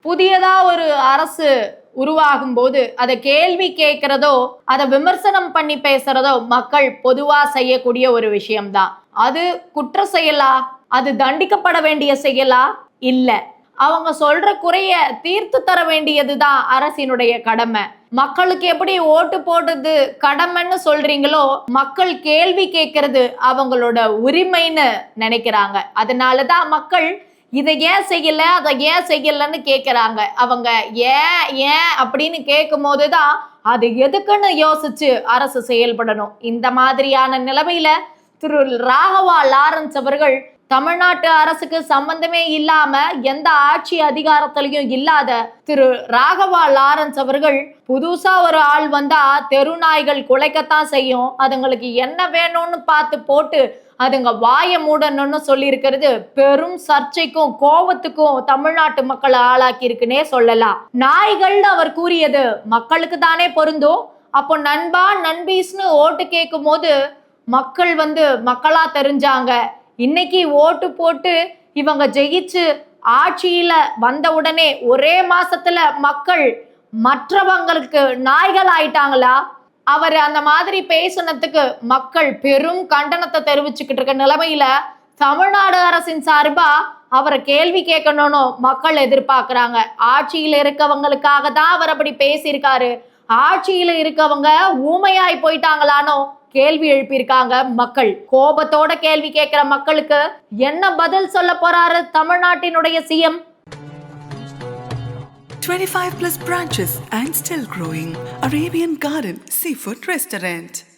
புதியதா ஒரு அரசு உருவாகும் போது அதை கேள்வி கேட்கிறதோ அதை விமர்சனம் பண்ணி பேசுறதோ மக்கள் பொதுவா செய்யக்கூடிய ஒரு விஷயம்தான். அது குற்ற செயலா? அது தண்டிக்கப்பட வேண்டிய செயலா? இல்ல. அவங்க சொல்ற குறைய தீர்த்து தர வேண்டியதுதான் அரசினுடைய கடமை. மக்களுக்கு எப்படி ஓட்டு போடுறது கடமைன்னு சொல்றீங்களோ, மக்கள் கேள்வி கேட்கறது அவங்களோட உரிமைன்னு நினைக்கிறாங்க. அதனாலதான் மக்கள் இதை ஏன் செய்யல அதை ஏன் செய்யலன்னு கேட்கிறாங்க. அவங்க ஏன் ஏன் அப்படின்னு கேட்கும் போதுதான் அது எதுக்குன்னு யோசிச்சு அரசு செயல்படணும். இந்த மாதிரியான நிலைமையில திரு ராகவா லாரன்ஸ் அவர்கள் தமிழ்நாட்டு அரசுக்கு சம்பந்தமே இல்லாம எந்த ஆட்சி அதிகாரத்திலையும் இல்லாத திரு ராகவா லாரன்ஸ் அவர்கள் புதுசா ஒரு ஆள் வந்தா தெரு நாய்கள் குலைக்கத்தான் செய்யும், அதுங்களுக்கு என்ன வேணும்னு பார்த்து போட்டு அதுங்க வாய மூடணும்னு சொல்லி இருக்கிறது பெரும் சர்ச்சைக்கும் கோபத்துக்கும் தமிழ்நாட்டு மக்களை ஆளாக்கி இருக்குன்னே சொல்லலாம். நாய்கள்னு அவர் கூறியது மக்களுக்கு தானே பொருந்தும். அப்போ நண்பா நண்பீஸ்னு ஓட்டு கேட்கும் போது மக்கள் மக்களா தெரிஞ்சாங்க. இன்னைக்கு ஓட்டு போட்டு இவங்க ஜெயிச்சு ஆட்சியில வந்த உடனே ஒரே மாசத்துல மக்கள் மற்றவங்களுக்கு நாய்கள் ஆயிட்டாங்களா? அவர் அந்த மாதிரி பேசுனதுக்கு மக்கள் பெரும் கண்டனத்தை தெரிவிச்சுக்கிட்டு இருக்க நிலைமையில தமிழ்நாடு அரசின் சார்பா அவரை கேள்வி கேட்கணும்னு மக்கள் எதிர்பார்க்கிறாங்க. ஆட்சியில இருக்கவங்களுக்காக தான் அவர் அப்படி பேசியிருக்காரு. ஆட்சியில இருக்கவங்க ஊமையாய் போயிட்டாங்களானோ கேள்வி எழுப்பியிருக்காங்க மக்கள். கோபத்தோட கேள்வி கேட்கிற மக்களுக்கு என்ன பதில் சொல்ல போறாரு தமிழ்நாட்டினுடைய CM? 25 plus branches and still growing. Arabian Garden Seafood Restaurant.